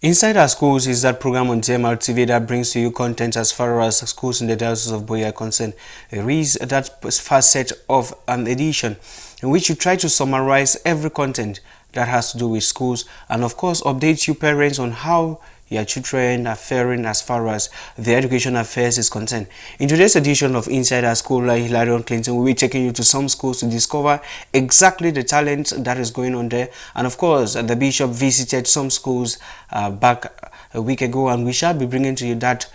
Inside Our Schools is that program on TMR TV that brings to you content as far as schools in the Diocese of Buea are concerned. There is that facet of an edition in which you try to summarize every content that has to do with schools and of course update you parents on how your children are faring as far as the education affairs is concerned. In today's edition of Inside Our School, Hilarion Clinton will be taking you to some schools to discover exactly the talent that is going on there. And of course, the Bishop visited some schools back a week ago, and we shall be bringing to you that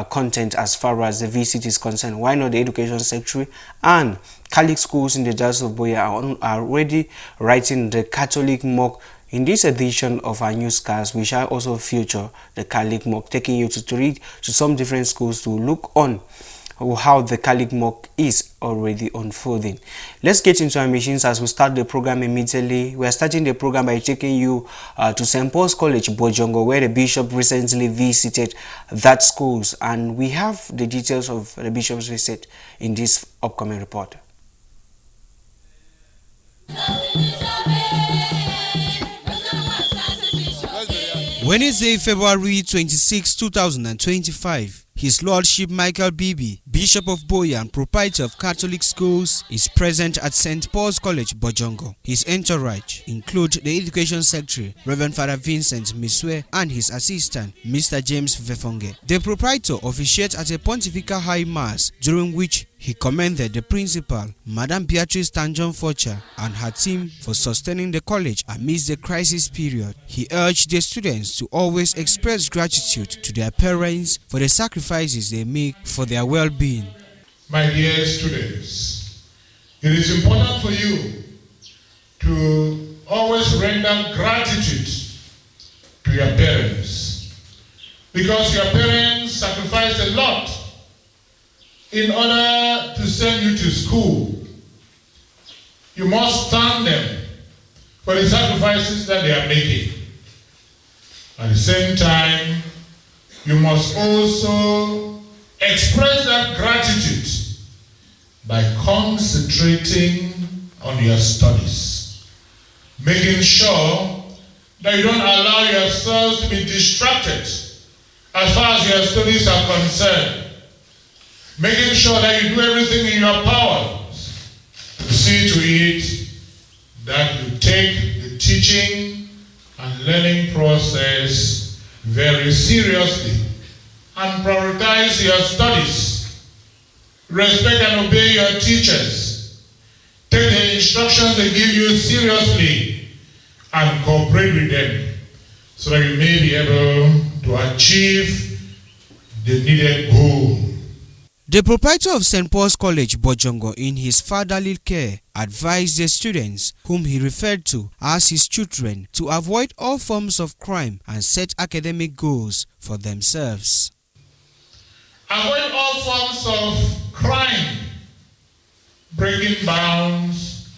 content as far as the visit is concerned. Why not the Education Secretary and Catholic schools in the Diocese of Buea are already writing the Catholic mock. In this edition of our newscast, we shall also feature the Catholic mock, taking you to read to some different schools to look on how the Catholic mock is already unfolding. Let's get into our machines as we start the program immediately. We are starting the program by taking you to St. Paul's College, Bojongo, where the Bishop recently visited that schools, and we have the details of the Bishop's visit in this upcoming report. Wednesday, February 26, 2025, His Lordship Michael Bibi, Bishop of Buea and proprietor of Catholic schools, is present at St. Paul's College, Bojongo. His entourage include the Education Secretary, Reverend Father Vincent Miswe, and his assistant, Mr. James Vefonge. The proprietor officiated at a Pontifical High Mass, during which he commended the principal, Madam Beatrice Tanjon Focha, and her team for sustaining the college amidst the crisis period. He urged the students to always express gratitude to their parents for the sacrifices they make for their well-being. My dear students, it is important for you to always render gratitude to your parents, because your parents sacrificed a lot in order to send you to school. You must thank them for the sacrifices that they are making. At the same time, you must also express that gratitude by concentrating on your studies, making sure that you don't allow yourselves to be distracted as far as your studies are concerned, making sure that you do everything in your power to see to it that you take the teaching and learning process very seriously and prioritize your studies. Respect and obey your teachers. Take the instructions they give you seriously and cooperate with them so that you may be able to achieve the needed goal. The proprietor of St. Paul's College, Bojongo, in his fatherly care, advised the students, whom he referred to as his children, to avoid all forms of crime and set academic goals for themselves. Avoid all forms of crime, breaking bounds,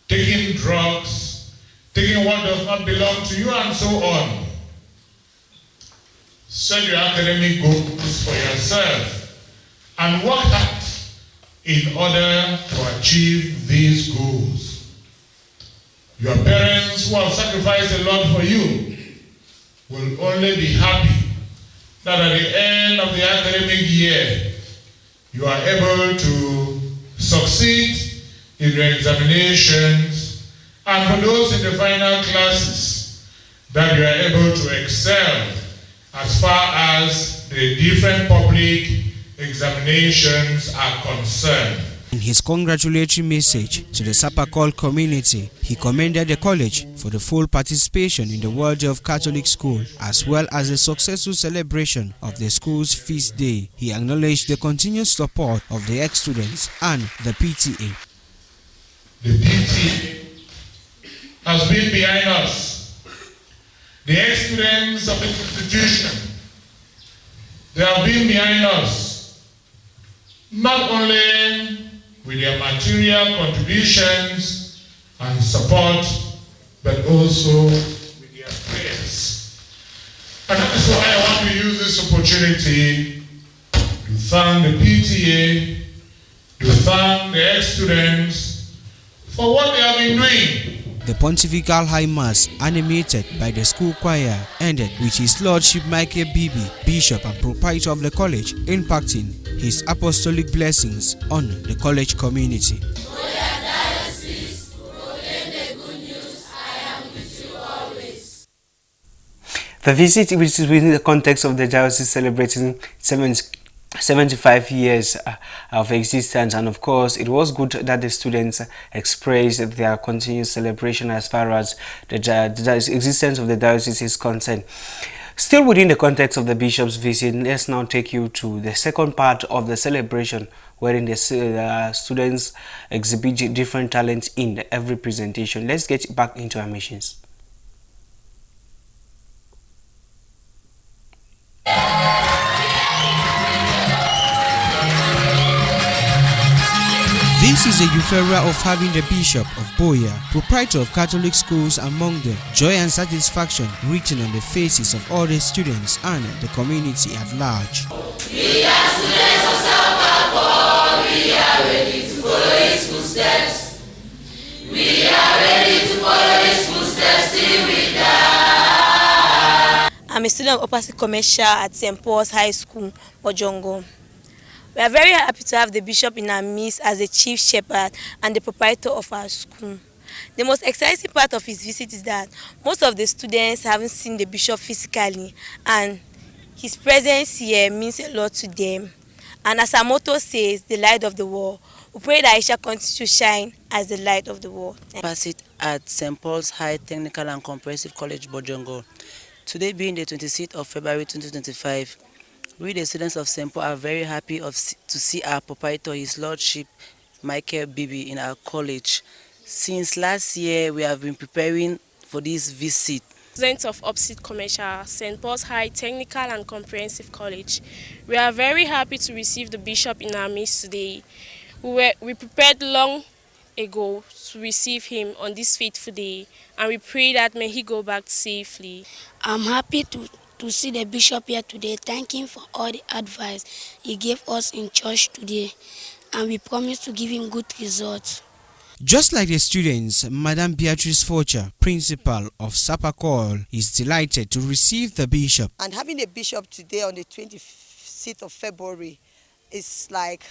taking drugs, taking what does not belong to you, and so on. Set your academic goals for yourself and work hard in order to achieve these goals. Your parents who have sacrificed a lot for you will only be happy that at the end of the academic year, you are able to succeed in your examinations, and for those in the final classes, that you are able to excel as far as the different public examinations are concerned. In his congratulatory message to the Sapakol community, he commended the college for the full participation in the World Day of Catholic School, as well as the successful celebration of the school's feast day. He acknowledged the continued support of the ex-students and the PTA. The PTA has been behind us. The ex-students of the institution, they have been behind us, not only with their material contributions and support, but also with their prayers. And that is why I want to use this opportunity to thank the PTA, to thank the ex-students for what they have been doing The Pontifical High Mass, animated by the school choir, ended with His Lordship Michael Bibi, Bishop and Proprietor of the college, impacting his apostolic blessings on the college community. The visit, which is within the context of the diocese celebrating 75 years of existence, and of course it was good that the students expressed their continued celebration as far as the existence of the diocese is concerned. Still within the context of the bishop's visit, let's now take you to the second part of the celebration, wherein the students exhibit different talents in every presentation. Let's get back into our missions. This is a euphoria of having the Bishop of Boya, proprietor of Catholic schools, among them. Joy and satisfaction written on the faces of all the students and the community at large. We are students of Sapako. We are ready to follow his footsteps. We are ready to follow his footsteps till we die. I'm a student of Upper Commercial at St. Paul's High School, Bojongo. We are very happy to have the bishop in our midst as the chief shepherd and the proprietor of our school. The most exciting part of his visit is that most of the students haven't seen the bishop physically, and his presence here means a lot to them. And as our motto says, the light of the world, we pray that he shall continue to shine as the light of the world. Visit at St. Paul's High Technical and Comprehensive College, Bojongo. Today being the 26th of February 2025, we, the students of St. Paul, are very happy to see our proprietor, His Lordship Michael Bibi, in our college. Since last year, we have been preparing for this visit. Students of Upper Commercial, St. Paul's High Technical and Comprehensive College, we are very happy to receive the bishop in our midst today. We prepared long ago to receive him on this fateful day, and we pray that may he go back safely. I'm happy to see the bishop here today. Thank him for all the advice he gave us in church today, and we promise to give him good results. Just like the students, Madam Beatrice Forcher, principal of Sapakol, is delighted to receive the bishop. And having the bishop today on the 26th of February is like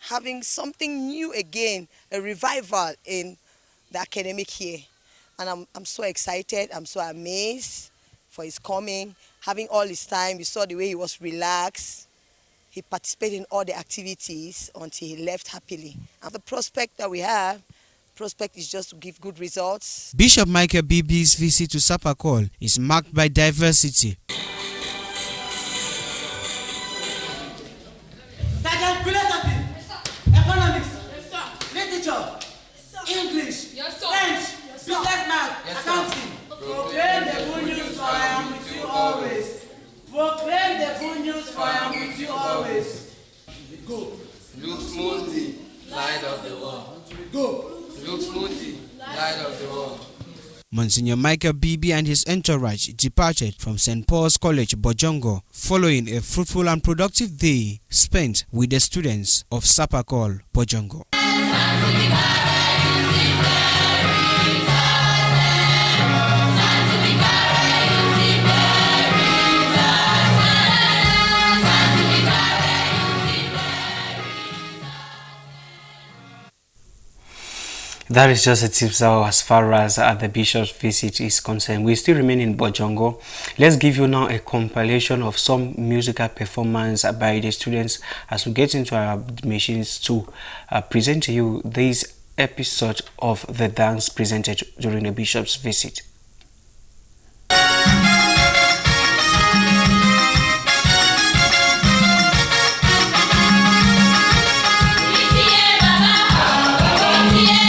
having something new again, a revival in the academic year. And I'm so excited, I'm so amazed for his coming. Having all his time, we saw the way he was relaxed. He participated in all the activities until he left happily. And the prospect that we have, prospect is just to give good results. Bishop Michael Bibi's visit to Sapakol is marked by diversity. Sergeant, philosophy, economics, literature, English, French, business math, accounting. Proclaim the good news, for I am with you always. Proclaim the good news, for I am with you always. Go. Look smoothly, light of the world. Go. Look smoothly, light of the world. Monsignor Michael Bibi and his entourage departed from St. Paul's College, Bojongo, following a fruitful and productive day spent with the students of Sapakol, Bojongo. That is just a tip as far as the bishop's visit is concerned. We still remain in Bojongo. Let's give you now a compilation of some musical performance by the students as we get into our machines to present to you this episode of the dance presented during the bishop's visit. Yeah.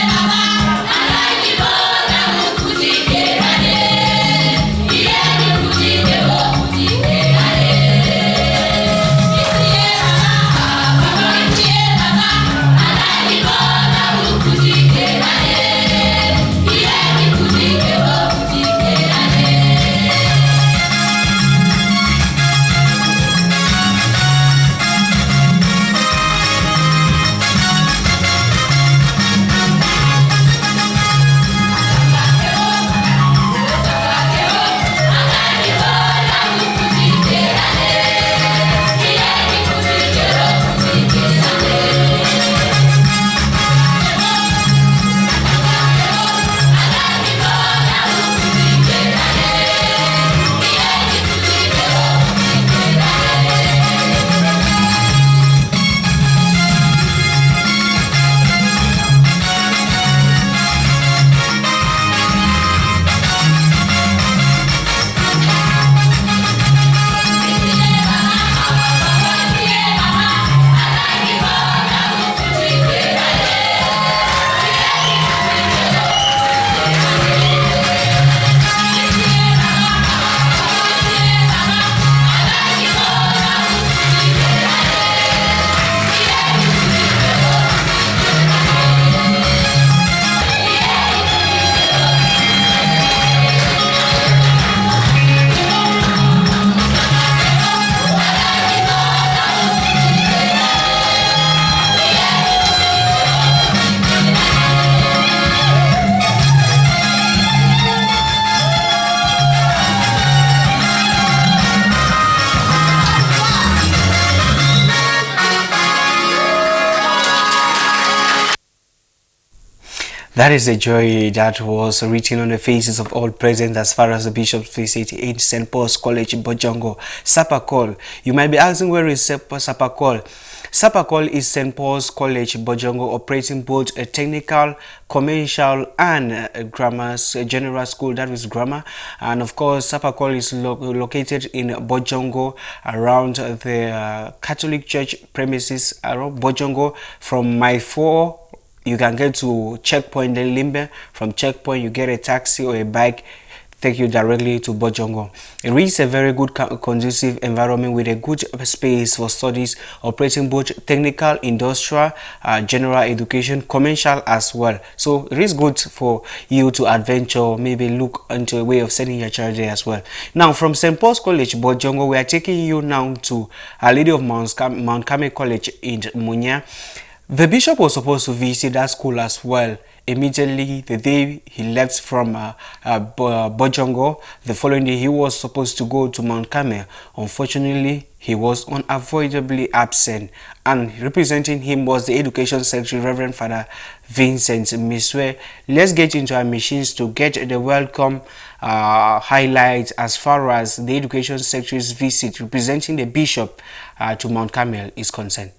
That is a joy that was written on the faces of all present as far as the bishop's visit in St. Paul's College, Bojongo. Sapakol. You might be asking, where is Sapakol? Sapakol is St. Paul's College, Bojongo, operating both a technical, commercial and grammar general school, that is grammar. And of course, Sapakol is located in Bojongo, around the Catholic Church premises around Bojongo. From Mile 4, you can get to Checkpoint in Limbe. From Checkpoint, you get a taxi or a bike, take you directly to Bojongo. It is a very good conducive environment with a good space for studies, operating both technical, industrial, general education, commercial as well. So it is good for you to adventure, maybe look into a way of sending your child there as well. Now from St. Paul's College, Bojongo, we are taking you now to Our Lady of Mount Carmel College in Munya. The bishop was supposed to visit that school as well immediately the day he left from Bojongo. The following day he was supposed to go to Mount Carmel. Unfortunately, he was unavoidably absent, and representing him was the Education Secretary, Reverend Father Vincent Miswe. Let's get into our machines to get the welcome highlights as far as the Education Secretary's visit representing the bishop to Mount Carmel is concerned.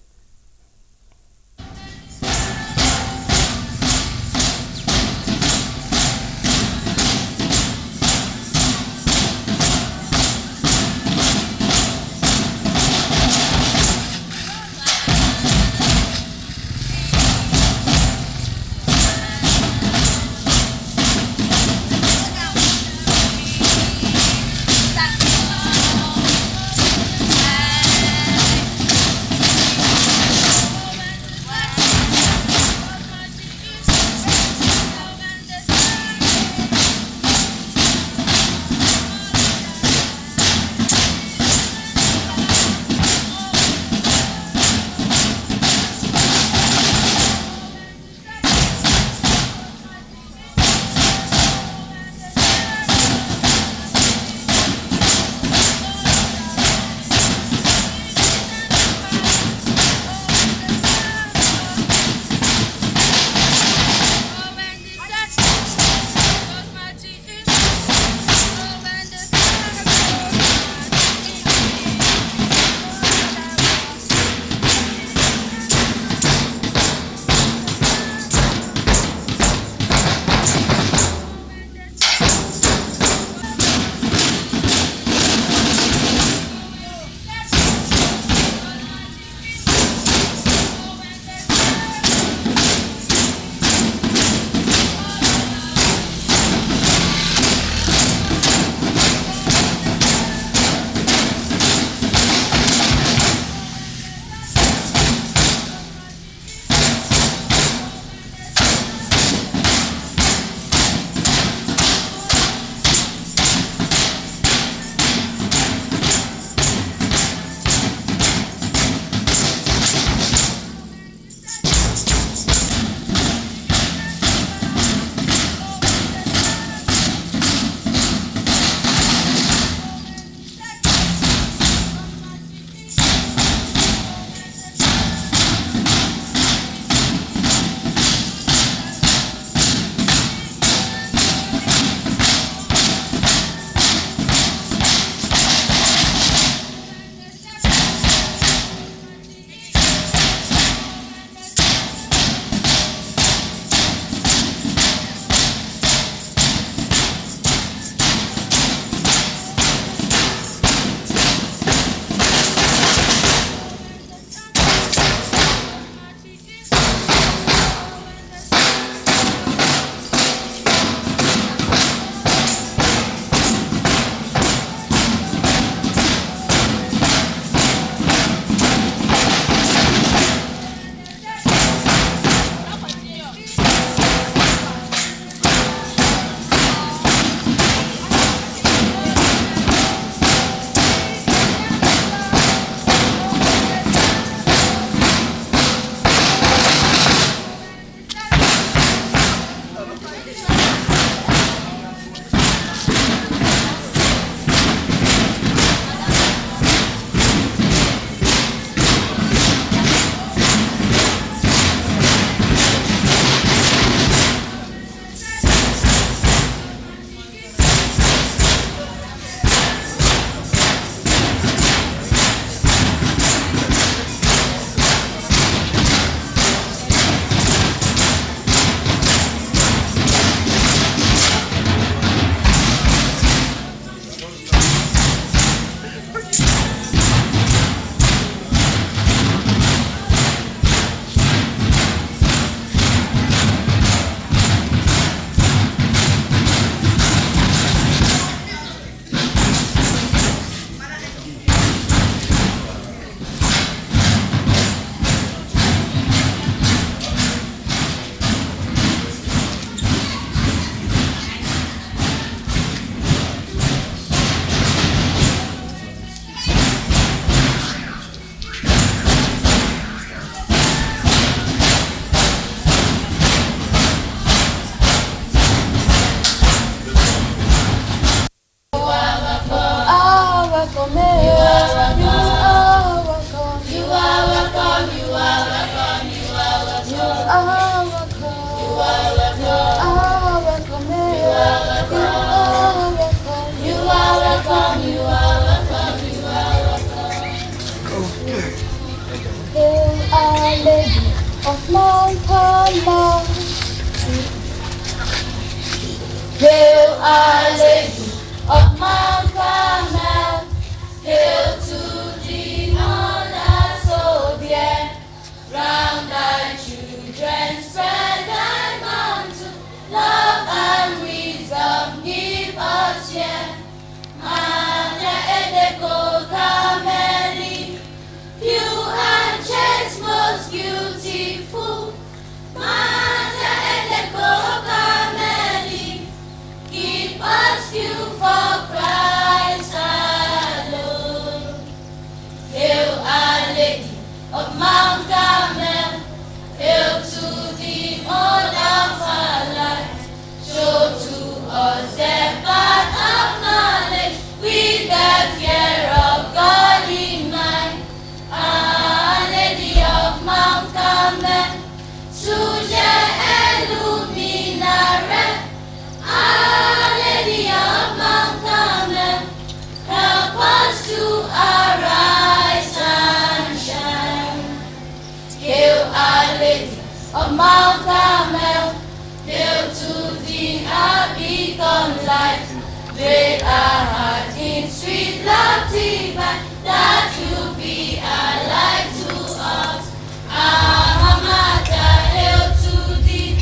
Make our heart in sweet love divine, that will be our life to us. Our Mater, hail to thee.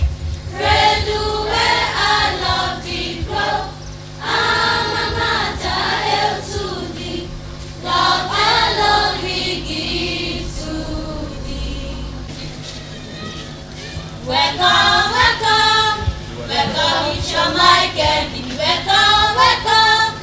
Pray do where our love thee grow. Our Mater, hail to thee. Love and love we give to thee. Welcome, welcome, welcome, Bishop Michael. Welcome, welcome,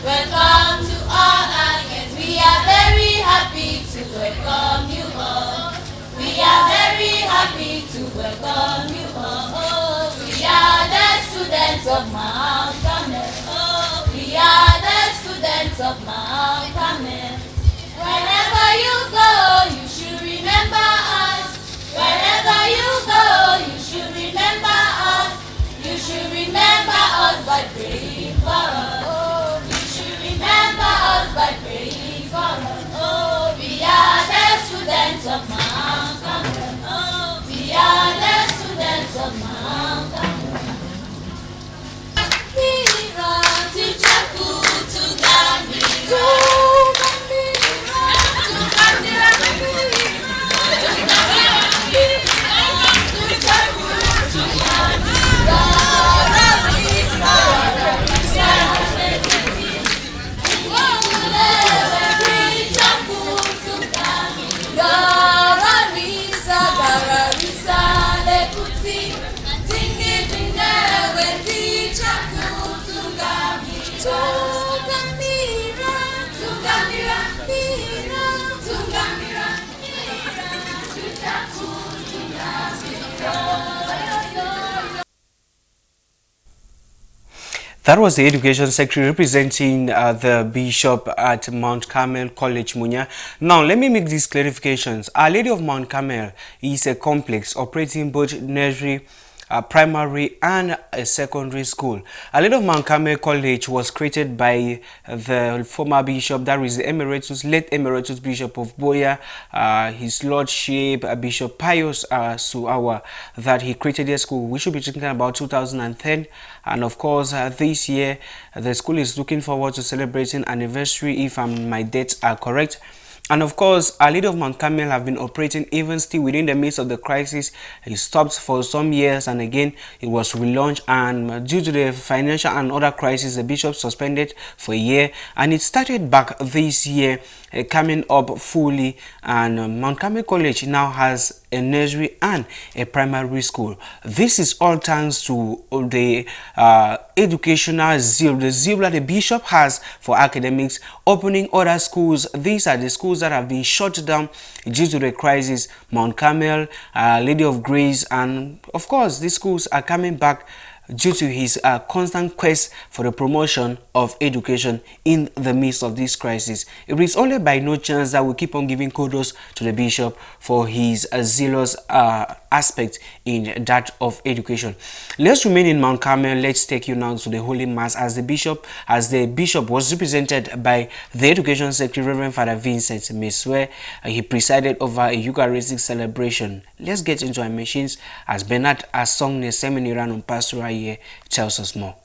welcome to all our guests. We are very happy to welcome you all. We are very happy to welcome you all. We are the students of Mount Carmel. Oh, we are the students of Mount Carmel. Wherever you go, you should remember us. Wherever you go, you should remember us. You should remember us by praying for us. Oh, you should remember us by praying for us. Oh, we are the students of Mount Carmel. Oh, we are the students of Mount Carmel. Mira, teacher, to Gandhi. That was the Education Secretary representing the Bishop at Mount Carmel College, Munya. Now, let me make these clarifications. Our Lady of Mount Carmel is a complex operating both nursery, primary and a secondary school. Our Lady of Mount Carmel College was created by the former bishop, that is the late Emeritus Bishop of Boya, His Lordship Bishop Pius Suawa, that he created a school. We should be talking about 2010. And of course, this year, the school is looking forward to celebrating anniversary, if my dates are correct. And of course, Our Lady of Mount Carmel have been operating even still within the midst of the crisis. It stopped for some years and again it was relaunched, and due to the financial and other crises, the bishop suspended for a year and it started back this year, coming up fully. And Mount Carmel College now has a nursery and a primary school. This is all thanks to the educational zeal, the zeal that the bishop has for academics, opening other schools. These are the schools that have been shut down due to the crisis. Mount Carmel, Lady of Grace, and of course these schools are coming back due to his constant quest for the promotion of education in the midst of this crisis. It is only by no chance that we keep on giving kudos to the bishop for his zealous aspect in that of education. Let's remain in Mount Carmel. Let's take you now to the Holy Mass as the bishop was represented by the Education Secretary, Reverend Father Vincent Mesue. He presided over a Eucharistic celebration. Let's get into our machines as Bernard Asongne Seminary and Pastoral Year tells us more.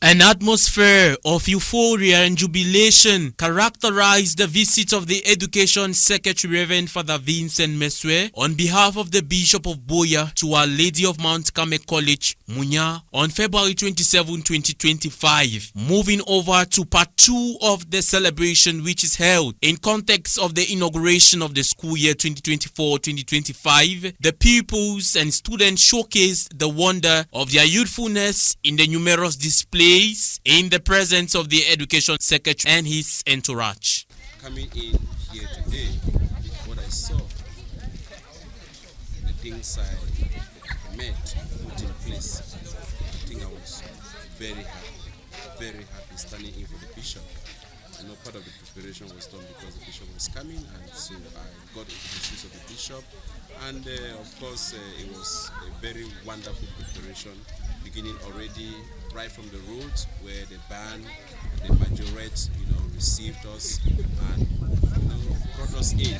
An atmosphere of euphoria and jubilation characterized the visit of the Education Secretary, Reverend Father Vincent Mesue, on behalf of the Bishop of Boya to Our Lady of Mount Carmel College, Munya, on February 27, 2025. Moving over to part 2 of the celebration, which is held in context of the inauguration of the school year 2024-2025, the pupils and students showcased the wonder of their youthfulness in the numerous displays in the presence of the Education Secretary and his entourage. Coming in here today, what I saw, the things I met, put in place, I think I was very happy standing in for the bishop. I know part of the preparation was done because the bishop was coming, and so I got into the shoes of the bishop, and of course it was a very wonderful preparation, beginning already right from the road where the band, the majorette, received us and brought us in.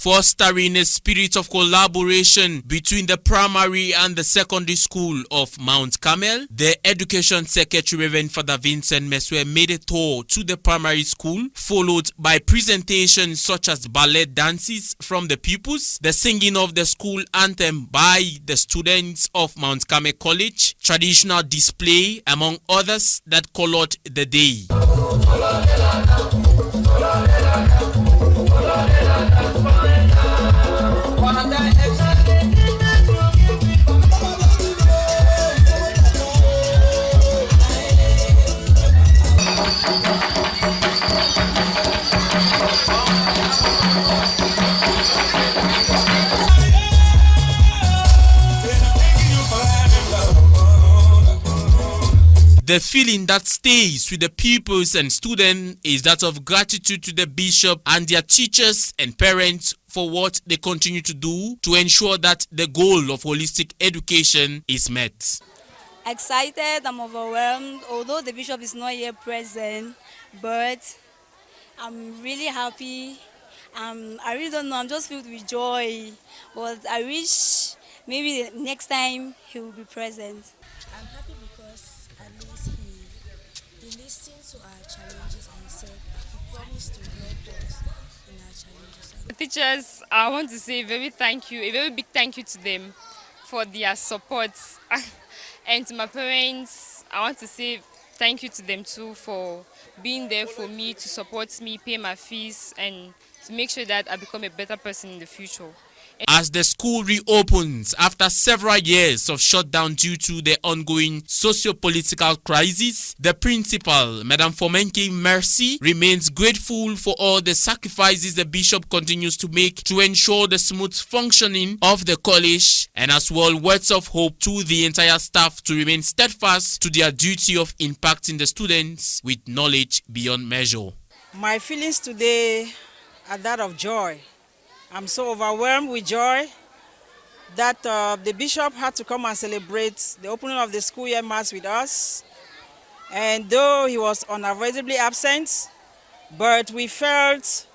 fostering a spirit of collaboration between the primary and the secondary school of Mount Carmel. The Education Secretary, Reverend Father Vincent Mesue, made a tour to the primary school, followed by presentations such as ballet dances from the pupils, the singing of the school anthem by the students of Mount Carmel College, traditional display, among others, that colored the day. The feeling that stays with the pupils and students is that of gratitude to the bishop and their teachers and parents for what they continue to do to ensure that the goal of holistic education is met. Excited, I'm overwhelmed, although the bishop is not here present, but I'm really happy. I really don't know, I'm just filled with joy, but I wish maybe next time he will be present. I'm happy because at least he listened to our challenges and said he promised to help us in our challenges. The teachers, I want to say a very big thank you to them for their support. And to my parents, I want to say thank you to them too for being there for me, to support me, pay my fees, and to make sure that I become a better person in the future. As the school reopens after several years of shutdown due to the ongoing socio-political crisis, the principal, Madam Fomenke Mercy, remains grateful for all the sacrifices the bishop continues to make to ensure the smooth functioning of the college, and as well words of hope to the entire staff to remain steadfast to their duty of impacting the students with knowledge beyond measure. My feelings today are that of joy. I'm so overwhelmed with joy that the bishop had to come and celebrate the opening of the school year mass with us. And though he was unavoidably absent, but we felt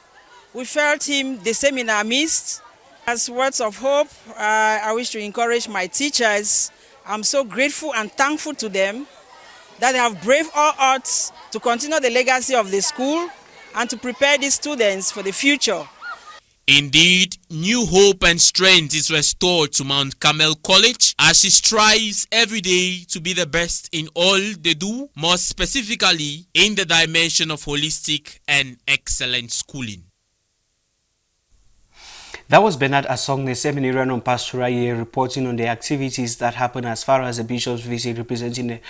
him the same in our midst. As words of hope, I wish to encourage my teachers. I'm so grateful and thankful to them that they have braved all odds to continue the legacy of the school and to prepare these students for the future. Indeed, new hope and strength is restored to Mount Carmel College as she strives every day to be the best in all they do, more specifically in the dimension of holistic and excellent schooling. That was Bernard Asongne, seminarian on pastoral year, reporting on the activities that happen as far as the bishop's visit, represented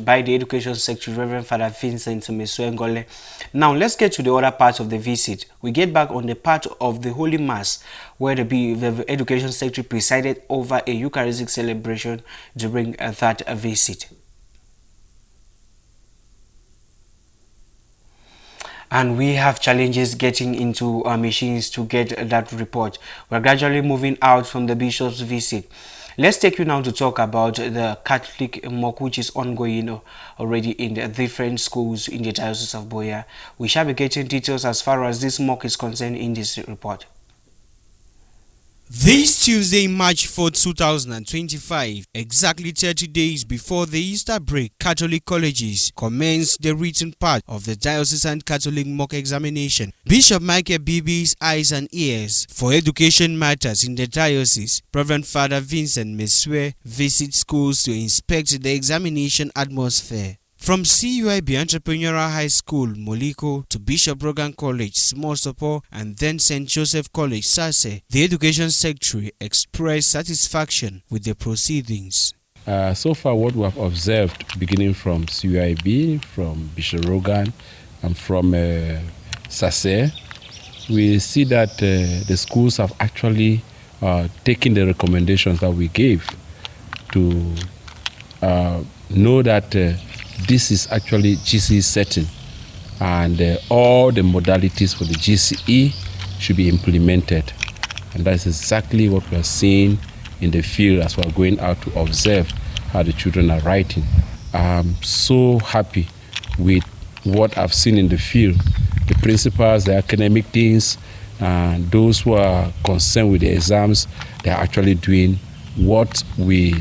by the Education Secretary, Reverend Father Vincent Mesue Ngole. Now, let's get to the other part of the visit. We get back on the part of the Holy Mass, where the Education Secretary presided over a Eucharistic celebration during that visit. And we have challenges getting into our machines to get that report. We're gradually moving out from the bishop's visit. Let's take you now to talk about the Catholic mock, which is ongoing already in the different schools in the Diocese of Buea. We shall be getting details as far as this mock is concerned in this report. This Tuesday, March 4, 2025, exactly 30 days before the Easter break, Catholic colleges commenced the written part of the Diocesan Catholic mock examination. Bishop Michael Bibi's eyes and ears for education matters in the diocese, Reverend Father Vincent Mesue, visits schools to inspect the examination atmosphere. From CUIB Entrepreneurial High School, Moliko, to Bishop Rogan College, Small Support, and then St. Joseph College, Sase, the Education Secretary expressed satisfaction with the proceedings. So far, what we have observed, beginning from CUIB, from Bishop Rogan, and from Sase, we see that the schools have actually taken the recommendations that we gave to know that this is actually GCE setting, and all the modalities for the GCE should be implemented. And that's exactly what we are seeing in the field as we are going out to observe how the children are writing. I'm so happy with what I've seen in the field. The principals, the academic teams, And those who are concerned with the exams, they are actually doing what we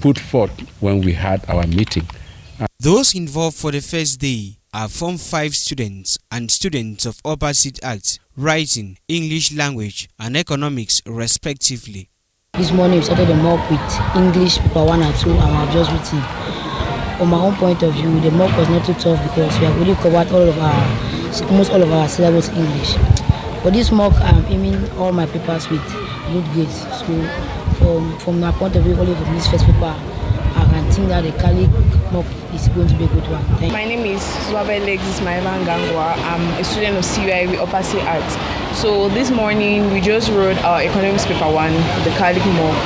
put forth when we had our meeting. Those involved for the first day are Form 5 students and students of opposite arts, writing, English language and economics respectively. This morning we started the mock with English paper 1 and 2 and I have just written. From my own point of view, the mock was not too tough because we have already covered almost all of our syllabus English. For this mock, I'm aiming all my papers with good grades. So from my point of view, only from this first paper, I can think that the Catholic mock is going to be a good one. My name is Zwabe Alexis Maivan Gangwa. I'm a student of CUI Opposite Arts. So this morning we just wrote our economics paper 1, the Catholic mock.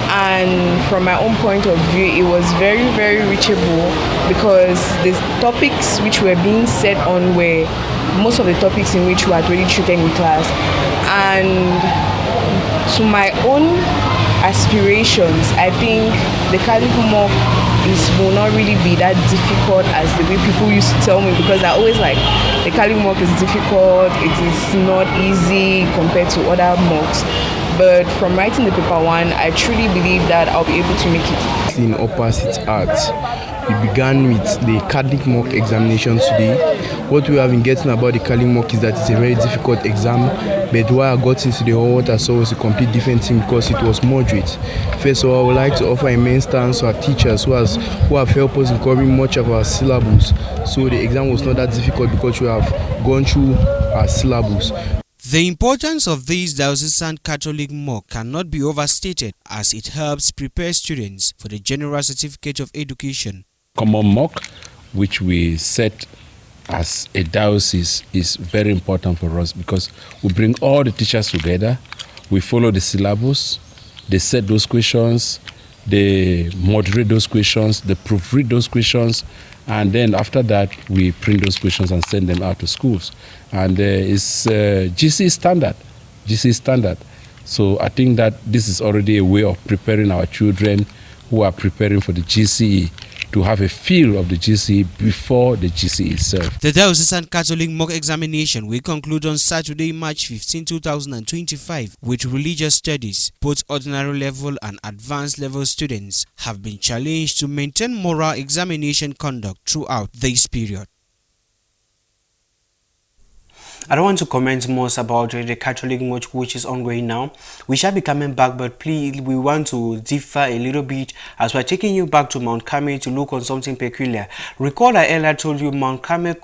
And from my own point of view, it was very, very reachable because the topics which were being said on were most of the topics in which we had already treated in class. And to my own aspirations, I think the Catholic mock will not really be that difficult as the way people used to tell me, because I always like the Catholic mock is difficult, it is not easy compared to other mocks. But from writing the paper 1, I truly believe that I'll be able to make it. In opposite arts, we began with the Catholic mock examination today. What we have been getting about the Catholic mock is that it's a very difficult exam, but why I got into the whole what I saw was a complete different thing because it was moderate. First of all, I would like to offer immense thanks to our teachers who have helped us in covering much of our syllabus. So the exam was not that difficult because we have gone through our syllabus. The importance of this diocesan Catholic mock cannot be overstated as it helps prepare students for the General Certificate of Education. Common mock, which we set as a diocese, is very important for us because we bring all the teachers together, we follow the syllabus, they set those questions, they moderate those questions, they proofread those questions, and then after that we print those questions and send them out to schools. And it's GCE standard. So I think that this is already a way of preparing our children who are preparing for the GCE to have a feel of the GCE before the GCE itself. The Diocesan Catholic mock examination will conclude on Saturday, March 15, 2025 with religious studies. Both ordinary level and advanced level students have been challenged to maintain moral examination conduct throughout this period. I don't want to comment much about the Catholic mock which is ongoing now. We shall be coming back, but please, we want to differ a little bit as we're taking you back to Mount Carmel to look on something peculiar. Recall I earlier told you Mount Carmel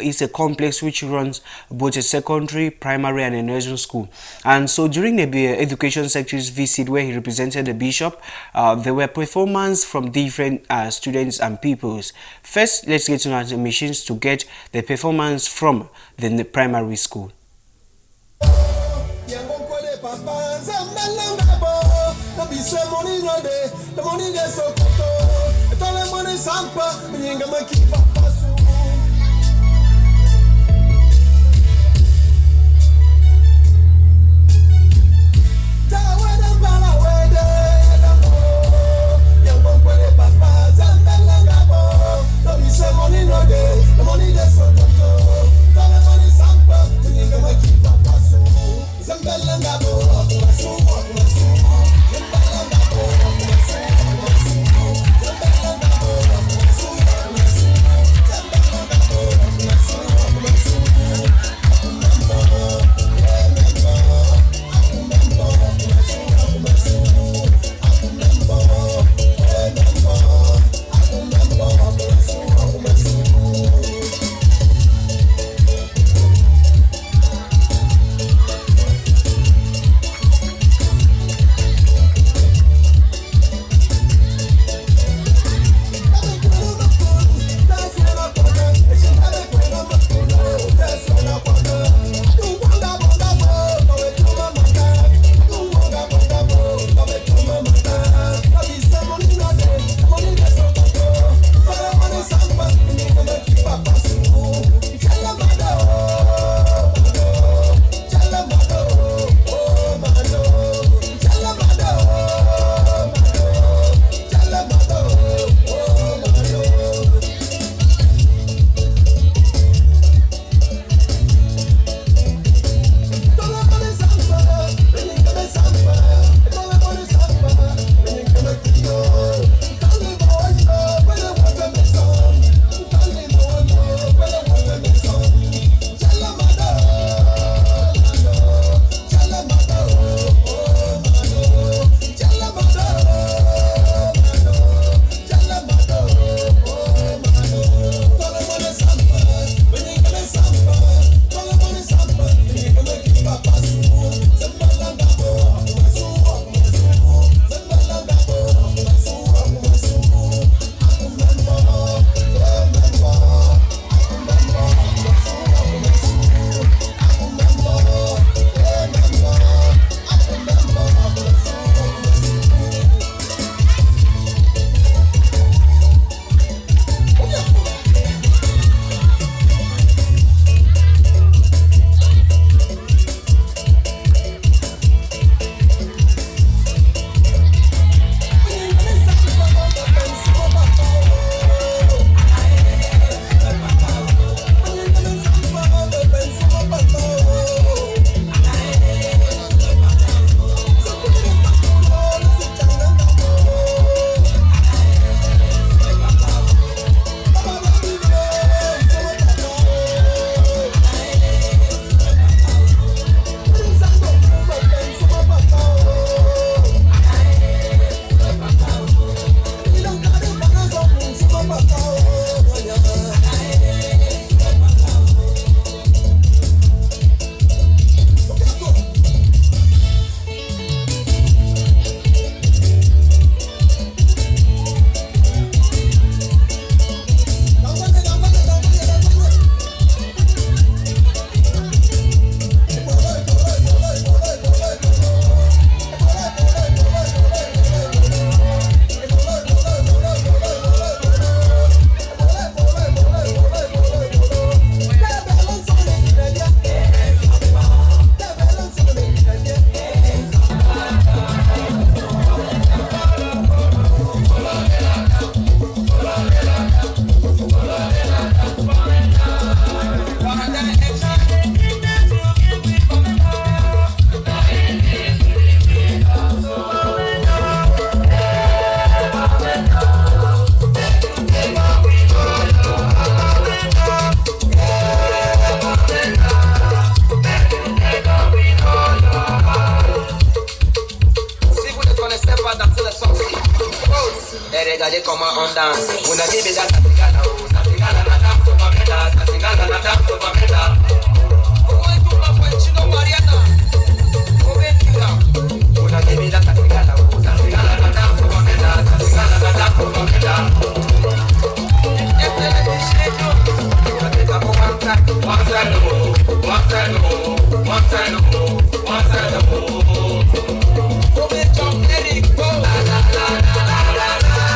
is a complex which runs both a secondary, primary and a nursing school. And so during the Education Secretary's visit where he represented the bishop, there were performances from different students and pupils. First, let's get to our machines to get the performance from the primary school. Everybody come on dance. Una give it that sasigala, oh, sasigala na dance to Pamela, sasigala na dance to Pamela. Oh, I do my friend, you know Mariana. Oh, make you down. Una give it that sasigala, oh, sasigala na dance to Pamela, sasigala na dance to Pamela. Excellent, shake you. Una take up one side no more, one side no more, one side no more, one side no more. Oh, make your Eric go. La la la la la la la.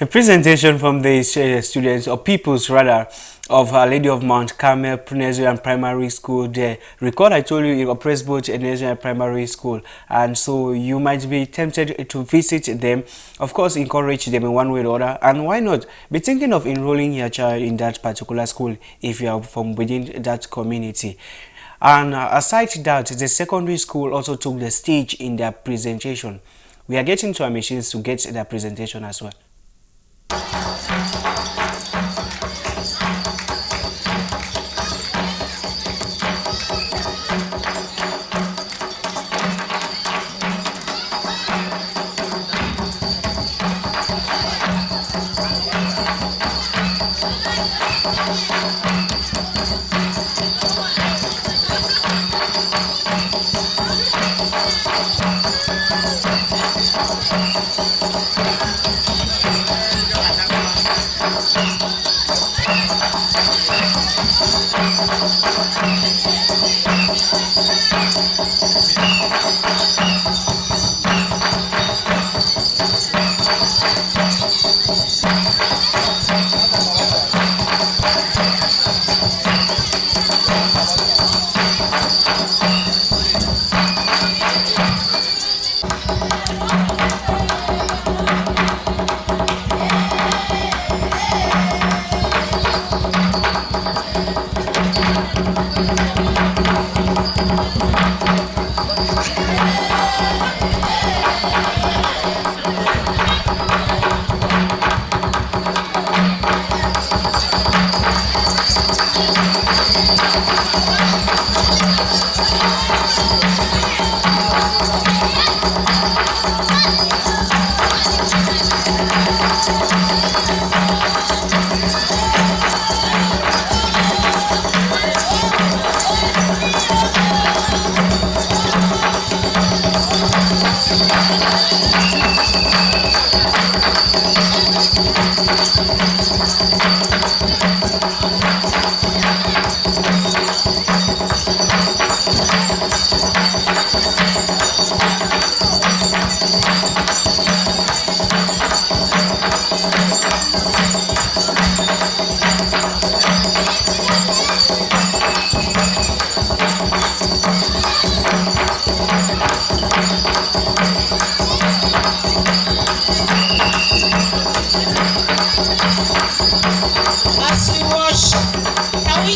A presentation from the students, or pupils rather, of Our Lady of Mount Carmel Nursery Primary School. The record I told you, it operates both a nursery and primary school, and so you might be tempted to visit them. Of course, encourage them in one way or other, and why not be thinking of enrolling your child in that particular school if you are from within that community. And aside that, the secondary school also took the stage in their presentation. We are getting to our machines to get their presentation as well.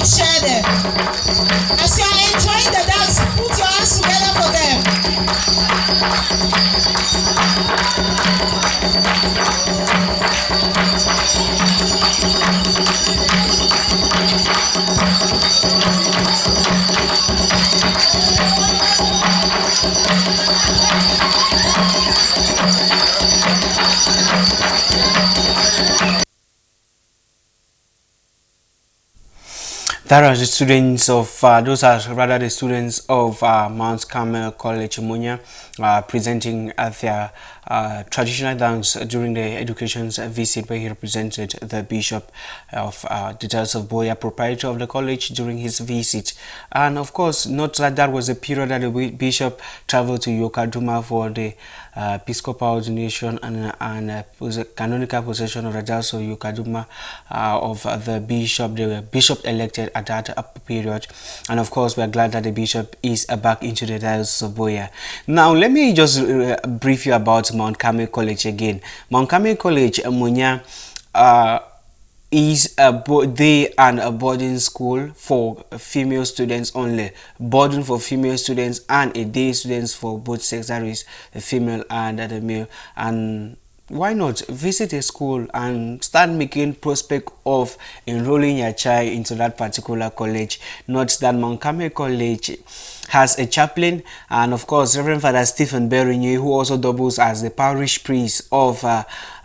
Let's share them. As you are enjoying the dance, put your hands together for them. That are the students of, those are rather the students of Mount Carmel College Munya presenting their traditional dance during the education's visit, where he represented the Bishop of the Diocese of Buea, proprietor of the college, during his visit. And of course, not that was the period that the Bishop traveled to Yokaduma for the Episcopal ordination and canonical possession of the Diocese of Yokaduma of the Bishop elected at that period. And of course, we are glad that the Bishop is back into the Diocese of Buea. Now, let me just brief you about Mount Carmel College again. Mount Carmel College Munya is a day and a boarding school for female students only. Boarding for female students and a day students for both sex, that is the female and the male. And why not visit a school and start making prospect of enrolling your child into that particular college? Not that Mount Carmel College has a chaplain, and of course Reverend Father Stephen Berinye, who also doubles as the parish priest of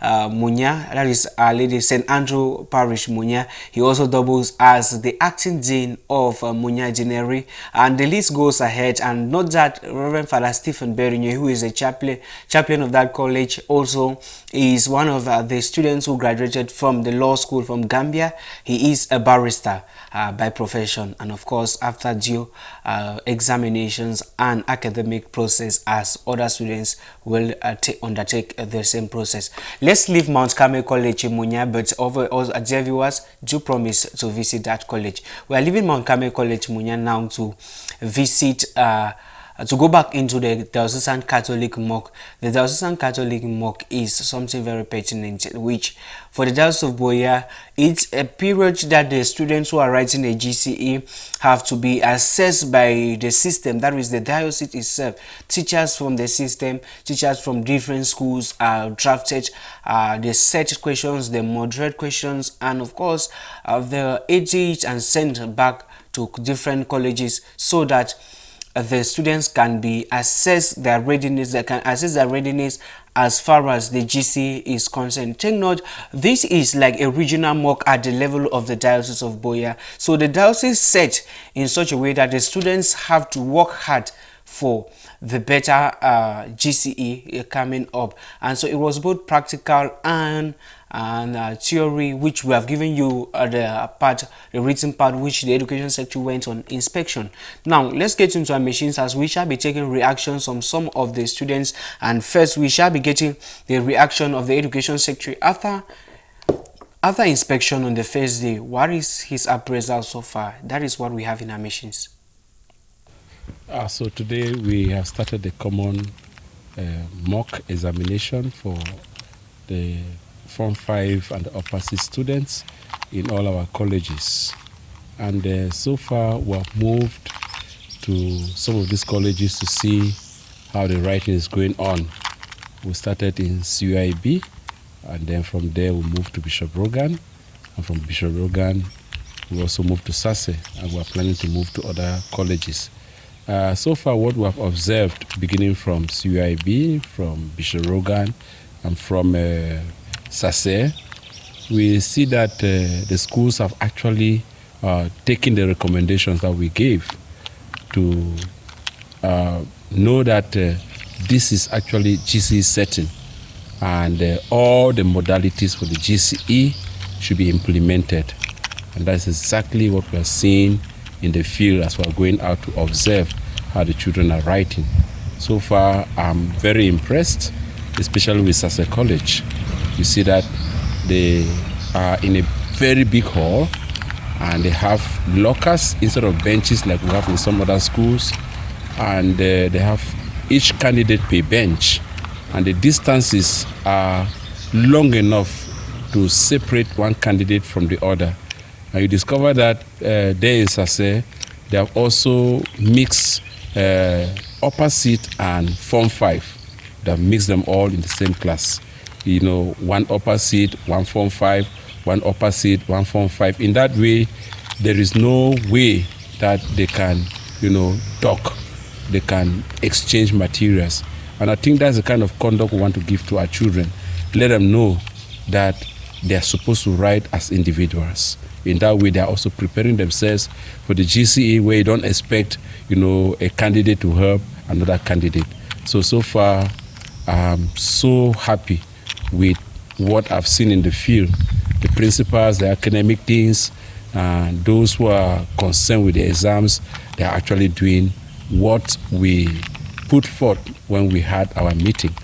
Munya, that is Our Lady St. Andrew Parish Munya. He also doubles as the acting dean of Munya Deanery, and the list goes ahead. And not that Reverend Father Stephen Berinye, who is a chaplain of that college, also is one of the students who graduated from the law school from Gambia. He is a barrister by profession, and of course after due examinations and academic process as other students will undertake the same process. Let's leave Mount Carmel College in Munya, but dear viewers, do promise to visit that college. We are leaving Mount Carmel College Munya now to visit to go back into the Diocesan Catholic Mock. The Diocesan Catholic Mock is something very pertinent, which for the Diocese of Buea, it's a period that the students who are writing a GCE have to be assessed by the system, that is the diocese itself. Teachers from the system, teachers from different schools are drafted. They set questions, they moderate questions, and of course they edit and sent back to different colleges so that the students can be assessed their readiness. They can assess their readiness as far as the GCE is concerned. Take note, this is like a regional mock at the level of the Diocese of Buea. So the diocese set in such a way that the students have to work hard for the better GCE coming up. And so it was both practical and theory, which we have given you the written part, which the education secretary went on inspection. Now let's get into our machines, as we shall be taking reactions from some of the students. And first we shall be getting the reaction of the education secretary after inspection on the first day. What is his appraisal so far? That is what we have in our machines. So today we have started the common mock examination for the Form 5 and the Upper C students in all our colleges. And so far we have moved to some of these colleges to see how the writing is going on. We started in CUIB, and then from there we moved to Bishop Rogan, and from Bishop Rogan we also moved to SASE, and we are planning to move to other colleges. So far what we have observed, beginning from CUIB, from Bishop Rogan, and from SASE, we see that the schools have actually taken the recommendations that we gave to know that this is actually GCE setting, and all the modalities for the GCE should be implemented. And that's exactly what we are seeing in the field as we are going out to observe how the children are writing. So far, I'm very impressed, especially with SASE College. You see that they are in a very big hall, and they have lockers instead of benches like we have in some other schools, and they have each candidate per bench, and the distances are long enough to separate one candidate from the other. And you discover that there in Sase, they have also mixed upper seat and Form 5. They have mixed them all in the same class. You know, one upper seat, one Form 5, one upper seat, one Form 5. In that way, there is no way that they can, you know, talk. They can exchange materials. And I think that's the kind of conduct we want to give to our children. Let them know that they are supposed to write as individuals. In that way, they are also preparing themselves for the GCE, where you don't expect, you know, a candidate to help another candidate. So far, I'm so happy with what I've seen in the field. The principals, the academic teams, and those who are concerned with the exams, they are actually doing what we put forth when we had our meeting.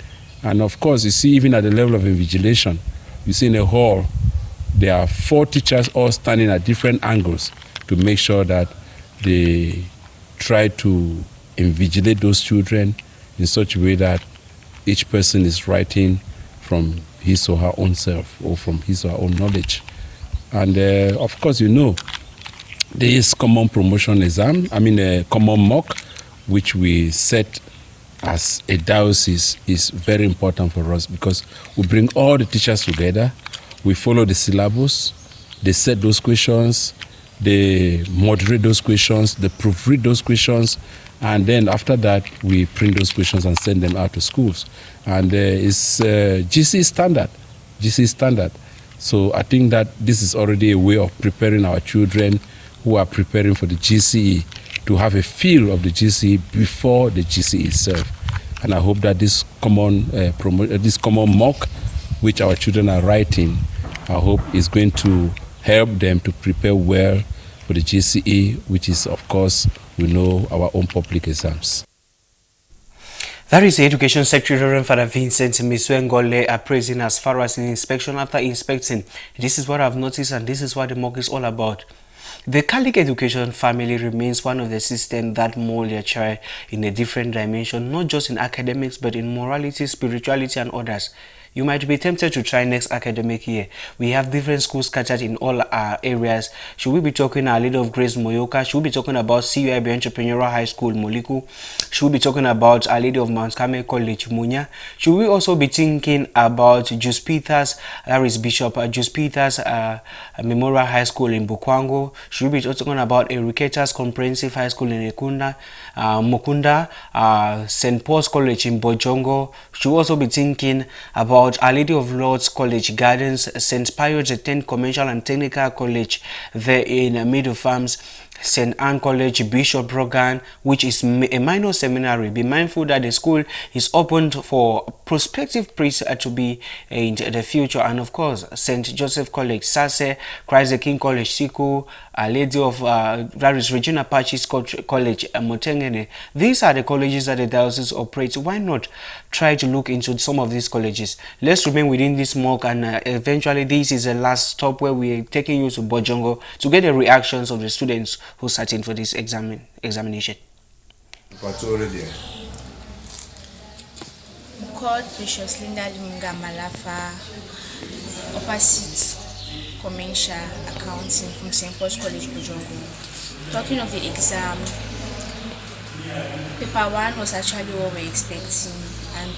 And of course, you see, even at the level of invigilation, you see in a hall, there are 4 teachers all standing at different angles to make sure that they try to invigilate those children in such a way that each person is writing from his or her own self or from his or her own knowledge. And of course, you know, there is common promotion exam, a common mock, which we set as a diocese is very important for us because we bring all the teachers together, we follow the syllabus, they set those questions, they moderate those questions, they proofread those questions, and then after that, we print those questions and send them out to schools. And it's GC standard. So I think that this is already a way of preparing our children who are preparing for the GCE to have a feel of the GCE before the GCE itself. And I hope that this common mock, which our children are writing, I hope is going to help them to prepare well for the GCE, which is, of course, we know our own public exams. That is the Education Secretary, Reverend Father Vincent Miswengole, praising as far as an inspection after inspecting. This is what I've noticed, and this is what the mock is all about. The Catholic education family remains one of the systems that mold their child in a different dimension, not just in academics, but in morality, spirituality, and others. You might be tempted to try next academic year. We have different schools scattered in all our areas. Should we be talking Our Lady of Grace Moyoka? Should we be talking about CUIB Entrepreneurial High School Moliku? Should we be talking about Our Lady of Mount Carmel College Munya? Should we also be thinking about Jus Peters, that is Bishop Jus Peters Memorial High School in Bukwango? Should we be talking about Enriqueta's Comprehensive High School in Ekunda, Mukunda, St. Paul's College in Bojongo? Should we also be thinking about Our Lady of Lourdes College Gardens, St. Pius X Commercial and Technical College there in Middle Farms, St. Anne College, Bishop Rogan, which is a minor seminary? Be mindful that the school is opened for prospective priests to be in the future. And of course, St. Joseph College, Sase, Christ the King College, Siku, Our Lady of that is Regina Pacis College, Motengene. These are the colleges that the diocese operates. Why not try to look into some of these colleges? Let's remain within this mock, and eventually this is the last stop where we are taking you to Bojongo to get the reactions of the students who sat in for this examination. Called Precious Linda Limunga Malafa, opposite commercial accounting from St. Paul's College, Bojongo. Talking of the exam, paper 1 was actually what we were expecting, and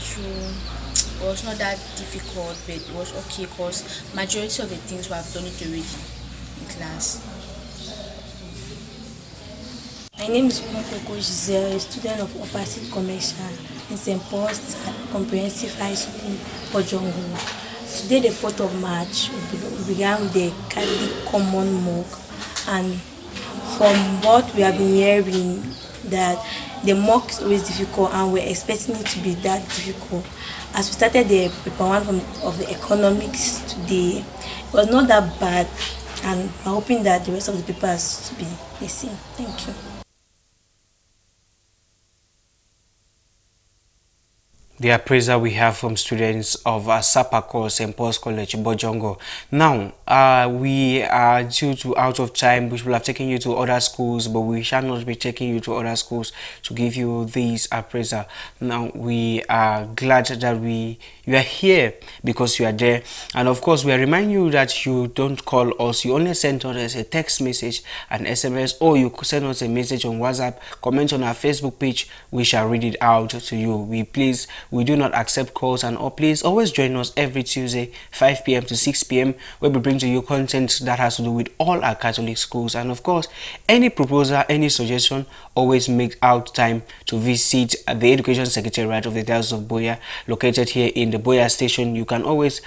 2 was not that difficult, but it was okay because majority of the things we have done it already in class. My name is Kumoko Giselle, a student of opposite commercial in St. Paul's Comprehensive High School, Bojongo. Today, the 4th of March, we began with the Catholic Common Mock, and from what we have been hearing, that the mock is always difficult, and we're expecting it to be that difficult. As we started the paper 1 of the economics today, it was not that bad, and we're hoping that the rest of the papers to be the same. Thank you. The appraisal we have from students of Sapako St. Paul's College, Bojongo. Now, we are due to out of time, which will have taken you to other schools, but we shall not be taking you to other schools to give you this appraisal. Now, we are glad that you are here because you are there. And of course, we are reminding you that you don't call us. You only send us a text message, an SMS, or you could send us a message on WhatsApp, comment on our Facebook page. We shall read it out to you. We do not accept calls, and please always join us every Tuesday 5 p.m. to 6 p.m. where we bring to you content that has to do with all our Catholic schools. And of course, any proposal, any suggestion, always make out time to visit the Education Secretariat of the Diocese of Buea, located here in the Buea station. You can always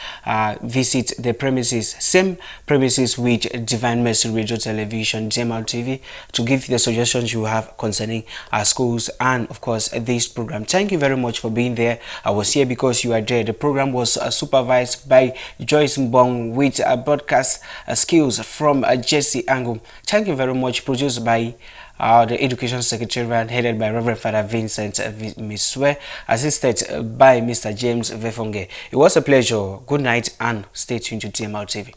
visit the premises, same premises with Divine Mercy Radio Television, DMR TV, to give the suggestions you have concerning our schools and of course this program. Thank you very much for being there. I was here because you are there. The program was supervised by Joyce Mbong with broadcast skills from Jesse Ango. Thank you very much. Produced by the Education Secretariat, headed by Reverend Father Vincent Miswe, assisted by Mr. James Vefonge. It was a pleasure. Good night and stay tuned to TMR TV.